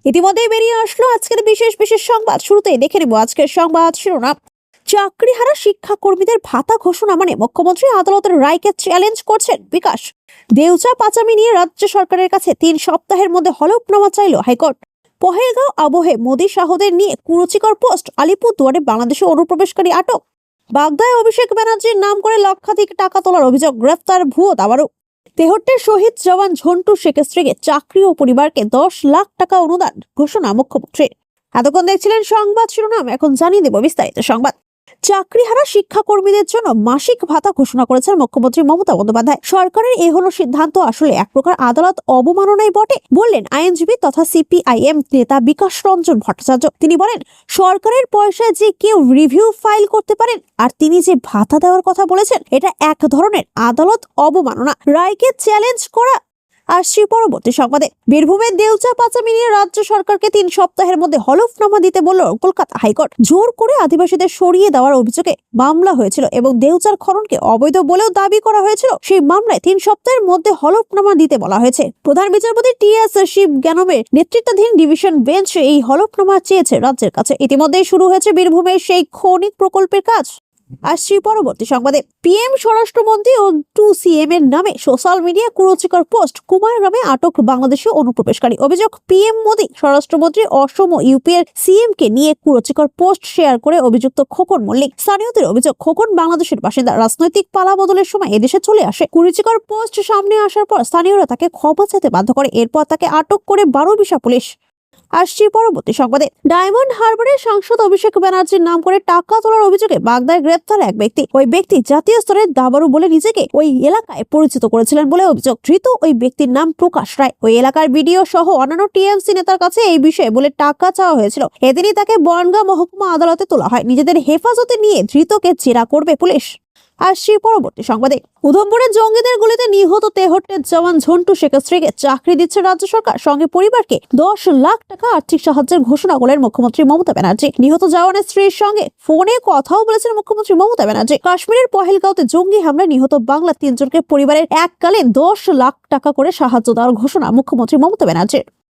ইতিমধ্যেই বেরিয়ে আসলো আজকের বিশেষ বিশেষ সংবাদ। শুরুতেই দেখে নেব আজকের সংবাদ শিরোনাম। চাকরিহারা শিক্ষাকর্মীদের ভাতা ঘোষণা মানে মুখ্যমন্ত্রী আদালতের রায়কে চ্যালেঞ্জ করছেন বিকাশ। দেউচা পাচামি নিয়ে রাজ্য সরকারের কাছে 3 সপ্তাহের মধ্যে হলফনামা চাইল হাইকোর্ট। পহেলগাঁও আবহে মোদী শাহদের নিয়ে কুরুচিকর পোস্ট। আলিপুরদুয়ারে বাংলাদেশে অনুপ্রবেশকারী আটক। বাগদায় অভিষেক ব্যানার্জির নাম করে লক্ষাধিক টাকা তোলার অভিযোগ। গ্রেফতার ভুয়ো দাবারু। তেহট্টের শহীদ জওয়ান ঝন্টু শেখের স্ত্রীকে চাকরি ও পরিবারকে 10 লাখ টাকা অনুদান ঘোষণা মুখ্যমন্ত্রীর। এতক্ষণ দেখছিলেন সংবাদ শিরোনাম, এখন জানিয়ে দেব বিস্তারিত সংবাদ। চাকরিহারা শিক্ষাকর্মীদের জন্য মাসিক ভাতা ঘোষণা করেছেন মুখ্যমন্ত্রী মমতা বন্দ্যোপাধ্যায়। সরকারের এই হলো সিদ্ধান্ত আসলে এক প্রকার আদালত অবমাননাই বটে বললেন আইনজীবী তথা সিপিআইএম নেতা বিকাশ রঞ্জন ভট্টাচার্য। তিনি বলেন, সরকারের পয়সায় যে কেউ রিভিউ ফাইল করতে পারেন, আর তিনি যে ভাতা দেওয়ার কথা বলেছেন এটা এক ধরনের আদালত অবমাননা। রায়কে চ্যালেঞ্জ করা। আসছি পরবর্তী সংবাদে। বীরভূমের দেউচা পাচামি নিয়ে রাজ্য সরকারকে 3 সপ্তাহের মধ্যে হলফনামা দিতে বলল কলকাতা হাইকোর্ট। জোর করে আদিবাসীদের সরিয়ে দেওয়ার অভিযোগে মামলা হয়েছিল এবং দেউচার খননকে অবৈধ বলেও দাবি করা হয়েছিল। সেই মামলায় 3 সপ্তাহের মধ্যে হলফনামা দিতে বলা হয়েছে। প্রধান বিচারপতি টি.এস. শিব জ্ঞানমের নেতৃত্বাধীন ডিভিশন বেঞ্চ এই হলফনামা চেয়েছে রাজ্যের কাছে। ইতিমধ্যেই শুরু হয়েছে বীরভূমের সেই খনিক প্রকল্পের কাজ। আসছি পরবর্তী সংবাদে। পিএম স্বরাষ্ট্রমন্ত্রী ও 2CM এর নামে সোশ্যাল মিডিয়া কুরুচিকর পোস্ট। কুমারগ্রামে আটক বাংলাদেশি অনুপ্রবেশকারী। অভিযোগ, পিএম মোদী স্বরাষ্ট্রমন্ত্রী অসম ও ইউপি এর সিএম কে নিয়ে কুরুচিকর পোস্ট শেয়ার করে অভিযুক্ত খোকন মল্লিক। স্থানীয়দের অভিযোগ, খোকন বাংলাদেশের বাসিন্দা। রাজনৈতিক পালা বদলের সময় এদেশে চলে আসে। কুরুচিকর পোস্ট সামনে আসার পর স্থানীয়রা তাকে ক্ষমা চাইতে বাধ্য করে। এরপর তাকে আটক করে 12 বিশা পুলিশ। আসছি পরবর্তী সংবাদে। ডায়মন্ড হারবারের সাংসদ অভিষেক ব্যানার্জির নাম করে টাকা তোলার অভিযোগে বাগদায় গ্রেফতার এক ব্যক্তি। ওই ব্যক্তি জাতীয় স্তরের দাবারু বলে নিজেকে ওই এলাকায় পরিচিত করেছিলেন বলে অভিযোগ। ধৃত ওই ব্যক্তির নাম প্রকাশ রায়। ওই এলাকার বিডিও সহ অন্যান্য টিএমসি নেতার কাছে এই বিষয়ে বলে টাকা চাওয়া হয়েছিল। এদিনই তাকে বনগাঁ মহকুমা আদালতে তোলা হয়। নিজেদের হেফাজতে নিয়ে ধৃতকে জেরা করবে পুলিশ। আসছি পরবর্তী সংবাদে। উধমপুরের জঙ্গিদের গুলিতে নিহত তেহট্টের জওয়ান ঝন্টু শেখের স্ত্রীকে চাকরি দিচ্ছে রাজ্য সরকার। সঙ্গে পরিবারকে 10 লাখ টাকা আর্থিক সাহায্যের ঘোষণা করলেন মুখ্যমন্ত্রী মমতা ব্যানার্জি। নিহত জওয়ানের স্ত্রীর সঙ্গে ফোনে কথাও বলেছেন মুখ্যমন্ত্রী মমতা ব্যানার্জি। কাশ্মীরের পহেলগাঁওতে জঙ্গি হামলায় নিহত বাংলা 3 জনকে পরিবারের এককালীন 10 লাখ টাকা করে সাহায্য দেওয়ার ঘোষণা মুখ্যমন্ত্রী মমতা ব্যানার্জির।